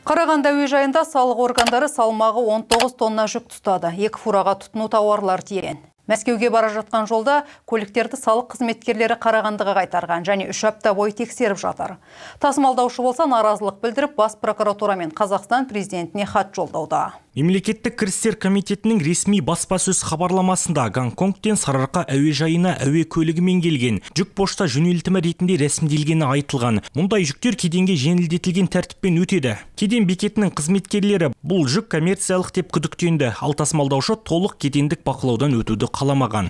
Қарағанды әуежайында салық органдары салмағы 19 тонна жүк ұстады. 2 фураға тұтыну тауарлар тиелген. Мәскеуге бара жатқан жолда көліктерді салық қызметкерлері Қарағандыға қайтарған және 3 апта бойы тексеріп жатыр. Тасымалдаушы болса наразылық білдіріп, бас прокуратура мен Қазақстан президентіне хат жолдауда. Мемлекеттік кірістер комитетінің ресми баспасөз хабарламасында Гонконгтен Сарыарқа әуежайына әуе көлігімен келген жүк пошта жөнелтімі ретінде рәсімделгені айтылған. Мұндай жүктер кеденге жеңілдетілген тәртіппен өтеді. Кеден бекетінің қызметкерлері бұл жүк коммерциялық деп күдіктенді, ал тасымалдаушы толық кедендік бақылаудан өтуді қаламаған.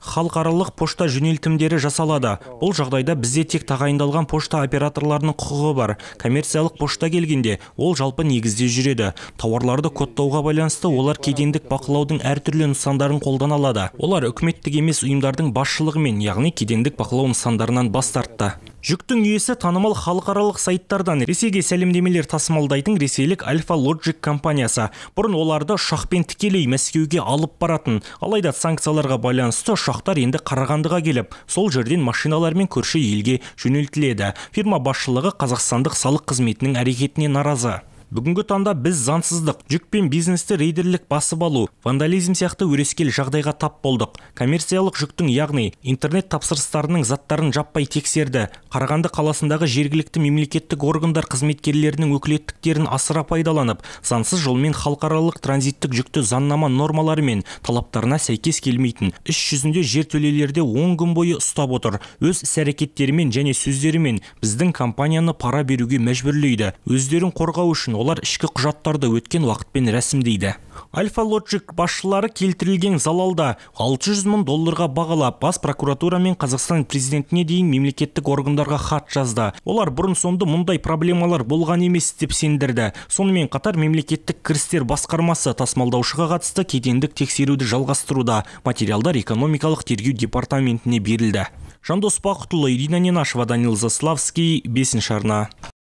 Халықаралық пошта жөнелтімдері жасалады. Бұл жағдайда бізде тек тағайындалған пошта операторларының құқығы бар. Коммерциялық пошта келгенде ол жалпы негізде жүреді. Тауарларды кодтауға байланысты олар кедендік бақылаудың әртүрлі нысандарын қолдана алады. Олар үкіметтік емес ұйымдардың басшылығымен, яғни кедендік бақылау нысандарынан бас тартты. Жүктің иесі танымал халықаралық сайттардан Ресейге сәлемдемелер тасымалдайтын ресейлік Альфа Лоджик компаниясы. Бұрын оларды ұшақпен тікелей Мәскеуге алып баратын. Алайда санкцияларға байланысты ұшақтар енді Қарағандыға келіп, сол жерден машиналармен көрші елге жөнелтіледі. Фирма басшылығы қазақстандық салық қызметінің әрекетіне наразы. Бүгінгі таңда біз заңсыздық, жүк пен бизнесті рейдерлік басып алу, вандализм сияқты өрескел жағдайға тап болдық. Коммерциялық жүктің, яғни интернет тапсырыстарының заттарын жаппай тексерді. Қарағанды қаласындағы жергілікті мемлекеттік органдар қызметкерлерінің өкілеттіктерін асыра пайдаланып, заңсыз жолмен халықаралық транзиттік жүкті заңнама нормалары мен талаптарына сәйкес келмейтін іс жүзінде жертөлелерде 10 күн бойы ұстап отыр. Өз іс-әрекеттерімен және сөздерімен біздің компанияны пара беруге мәжбүрлейді. Өздерін қорғау үшін олар ішкі құжаттарды өткен уақытпен рәсімдейді. Альфа Лоджик басшылары келтірілген залалда $600 мың бағалап, бас прокуратура мен Қазақстан президентіне дейін мемлекеттік органдарға хат жазды. Олар бұрын сонды мұндай проблемалар болған емес деп сендірді. Сонымен қатар мемлекеттік кірістер басқармасы тасымалдаушыға қатысты кедендік тексеруді жалғастыруда. Материалдар экономикалық тергеу департаментіне берілді. Жандос Бақытұлы, Ирина Ненашева, Данил Заславский, 5-ші арна.